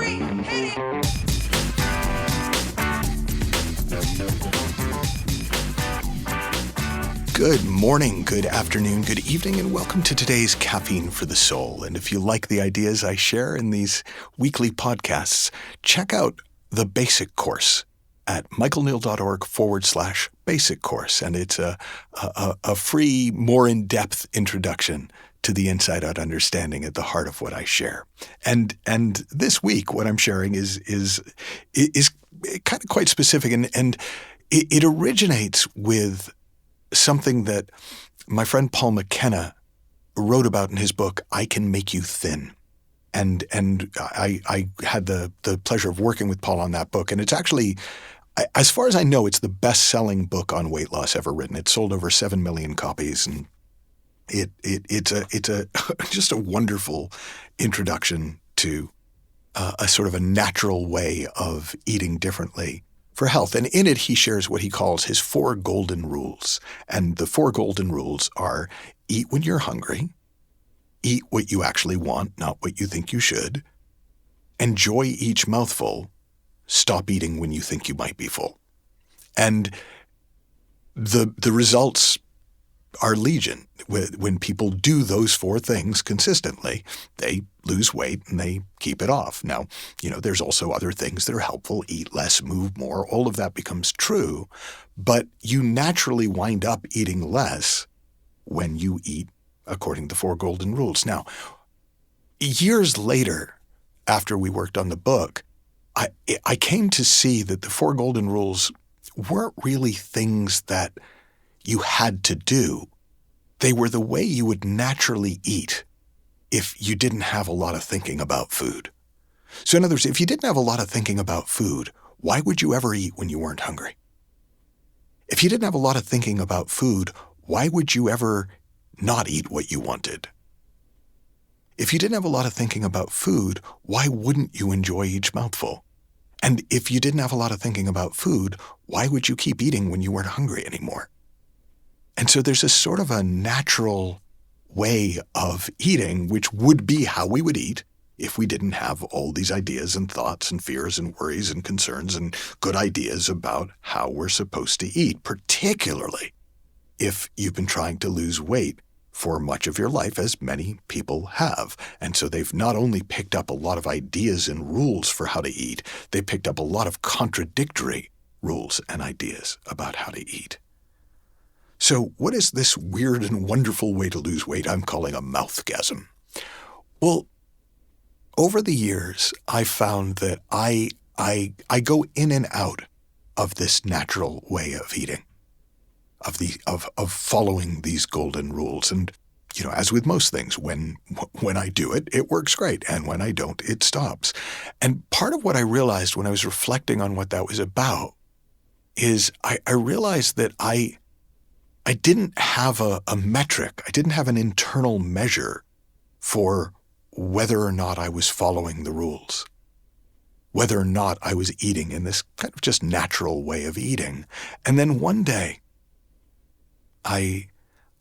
3, hit it! Good morning, good afternoon, good evening, and welcome to today's Caffeine for the Soul. And if you like the ideas I share in these weekly podcasts, check out the basic course at michaelneill.org/basic course. And it's a free, more in-depth introduction to the inside-out understanding at the heart of what I share. And this week, what I'm sharing is kind of quite specific, and it originates with something that my friend Paul McKenna wrote about in his book, I Can Make You Thin. And I had the pleasure of working with Paul on that book. And it's actually, as far as I know, it's the best-selling book on weight loss ever written. It sold over 7 million copies. And it's just a wonderful introduction to a sort of a natural way of eating differently for health. And in it, he shares what he calls his 4 golden rules. And the 4 golden rules are: eat when you're hungry, eat what you actually want, not what you think you should, enjoy each mouthful, stop eating when you think you might be full. And the results are legion. When people do those 4 things consistently, they lose weight and they keep it off. Now, there's also other things that are helpful. Eat less, move more. All of that becomes true. But you naturally wind up eating less when you eat according to the 4 golden rules. Now, years later, after we worked on the book, I came to see that the 4 golden rules weren't really things that you had to do. They were the way you would naturally eat if you didn't have a lot of thinking about food. So in other words, if you didn't have a lot of thinking about food, why would you ever eat when you weren't hungry? If you didn't have a lot of thinking about food, why would you ever not eat what you wanted? If you didn't have a lot of thinking about food, why wouldn't you enjoy each mouthful? And if you didn't have a lot of thinking about food, why would you keep eating when you weren't hungry anymore? And so there's a sort of a natural way of eating, which would be how we would eat if we didn't have all these ideas and thoughts and fears and worries and concerns and good ideas about how we're supposed to eat, particularly if you've been trying to lose weight for much of your life, as many people have. And so they've not only picked up a lot of ideas and rules for how to eat, they picked up a lot of contradictory rules and ideas about how to eat. So what is this weird and wonderful way to lose weight I'm calling a mouthgasm? Well, over the years, I found that I go in and out of this natural way of eating, of following these golden rules. And, as with most things, when I do it, it works great. And when I don't, it stops. And part of what I realized when I was reflecting on what that was about is I realized that I didn't have a metric. I didn't have an internal measure for whether or not I was following the rules, whether or not I was eating in this kind of just natural way of eating. And then one day, I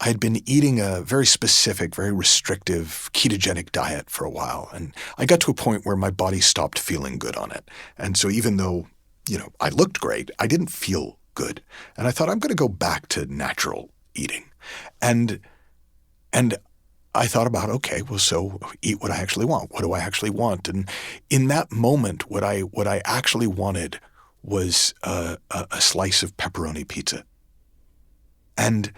had been eating a very specific, very restrictive ketogenic diet for a while. And I got to a point where my body stopped feeling good on it. And so even though, I looked great, I didn't feel good. And I thought, I'm going to go back to natural eating. And I thought about, okay, well, so eat what I actually want. What do I actually want? And in that moment, what I actually wanted was a slice of pepperoni pizza. And,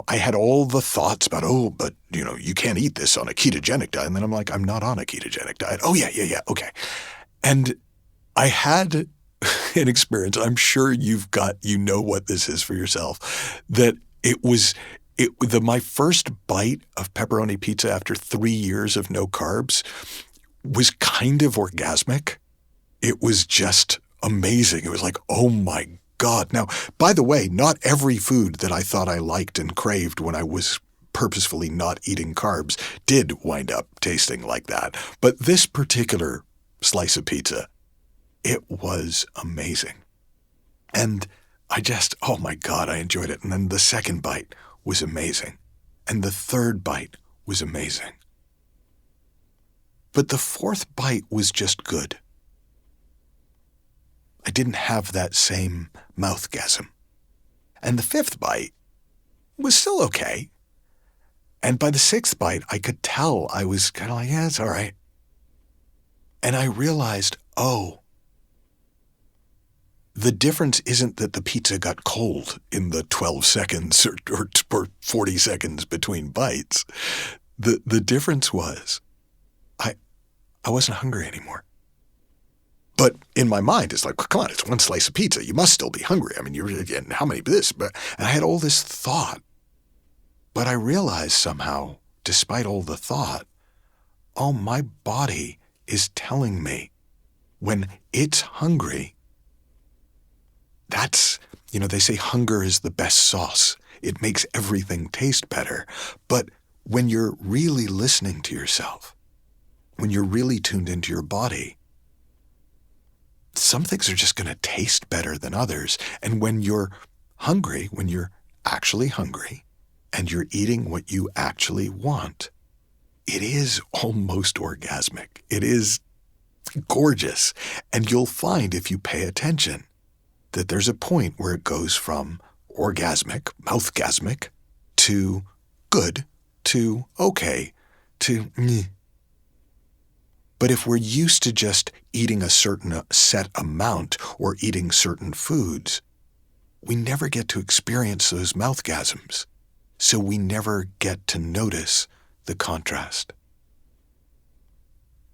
I had all the thoughts about, but you can't eat this on a ketogenic diet. And then I'm like, I'm not on a ketogenic diet. Oh, yeah, okay. And I had an experience, I'm sure you know what this is for yourself, that my first bite of pepperoni pizza after 3 years of no carbs was kind of orgasmic. It was just amazing. It was like, oh my God. Now, by the way, not every food that I thought I liked and craved when I was purposefully not eating carbs did wind up tasting like that. But this particular slice of pizza, it was amazing. And oh my God, I enjoyed it. And then the second bite was amazing. And the third bite was amazing. But the fourth bite was just good. I didn't have that same mouthgasm. And the fifth bite was still okay. And by the sixth bite, I could tell I was kind of like, yeah, it's all right. And I realized, the difference isn't that the pizza got cold in the 12 seconds or 40 seconds between bites. The difference was I wasn't hungry anymore. But in my mind, it's like, come on, it's one slice of pizza. You must still be hungry. I mean, you're getting how many of this? And I had all this thought. But I realized somehow, despite all the thought, my body is telling me when it's hungry, that's, they say hunger is the best sauce. It makes everything taste better. But when you're really listening to yourself, when you're really tuned into your body, some things are just going to taste better than others. And when you're hungry, when you're actually hungry, and you're eating what you actually want, it is almost orgasmic. It is gorgeous. And you'll find, if you pay attention, that there's a point where it goes from orgasmic, mouthgasmic, to good, to okay, to meh. But if we're used to just eating a certain set amount or eating certain foods, we never get to experience those mouthgasms. So we never get to notice the contrast.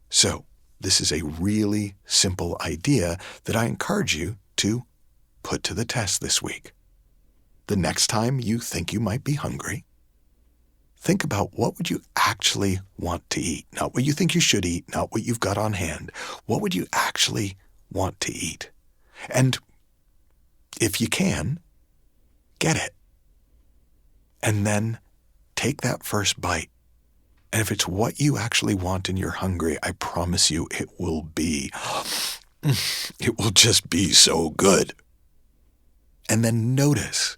So this is a really simple idea that I encourage you to put to the test this week. The next time you think you might be hungry, think about what would you actually want to eat. Not what you think you should eat, not what you've got on hand. What would you actually want to eat? And if you can, get it. And then take that first bite. And if it's what you actually want and you're hungry, I promise you it will just be so good. And then notice,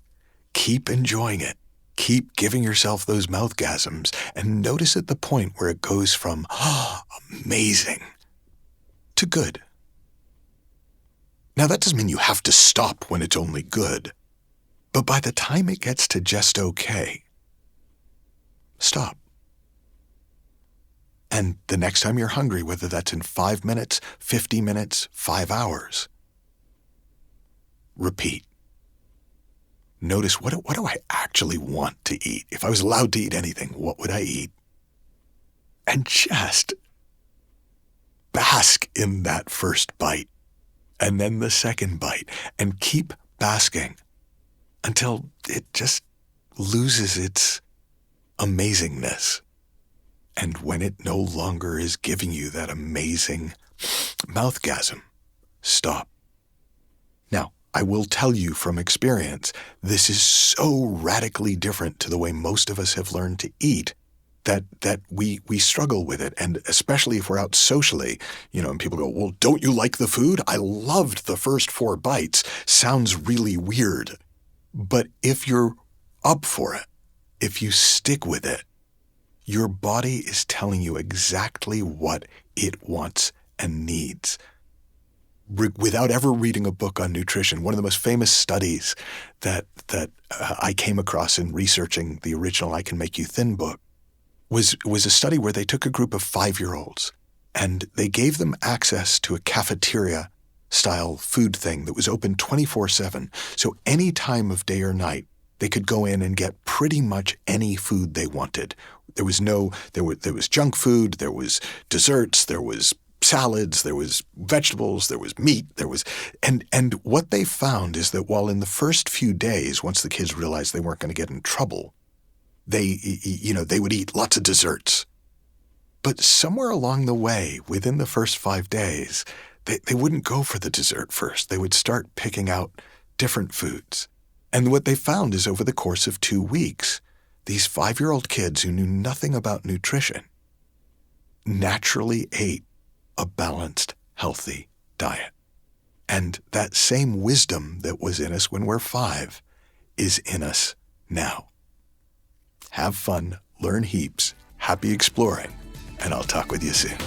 keep enjoying it. Keep giving yourself those mouthgasms and notice at the point where it goes from amazing to good. Now that doesn't mean you have to stop when it's only good. But by the time it gets to just okay, stop. And the next time you're hungry, whether that's in 5 minutes, 50 minutes, 5 hours, repeat. Notice, what do I actually want to eat? If I was allowed to eat anything, what would I eat? And just bask in that first bite, and then the second bite, and keep basking until it just loses its amazingness. And when it no longer is giving you that amazing mouthgasm, stop. Now, I will tell you from experience, this is so radically different to the way most of us have learned to eat that we struggle with it. And especially if we're out socially, and people go, well, don't you like the food? I loved the first 4 bites. Sounds really weird. But if you're up for it, if you stick with it, your body is telling you exactly what it wants and needs. Without ever reading a book on nutrition, one of the most famous studies that I came across in researching the original I Can Make You Thin book was a study where they took a group of 5-year-olds and they gave them access to a cafeteria style food thing that was open 24/7. So any time of day or night, they could go in and get pretty much any food they wanted. There was junk food, there was desserts, there was salads, there was vegetables, there was meat, and what they found is that while in the first few days, once the kids realized they weren't going to get in trouble, they would eat lots of desserts. But somewhere along the way, within the first 5 days, they wouldn't go for the dessert first. They would start picking out different foods. And what they found is over the course of 2 weeks, these 5-year-old kids who knew nothing about nutrition naturally ate a balanced, healthy diet. And that same wisdom that was in us when we're 5 is in us now. Have fun, learn heaps, happy exploring, and I'll talk with you soon.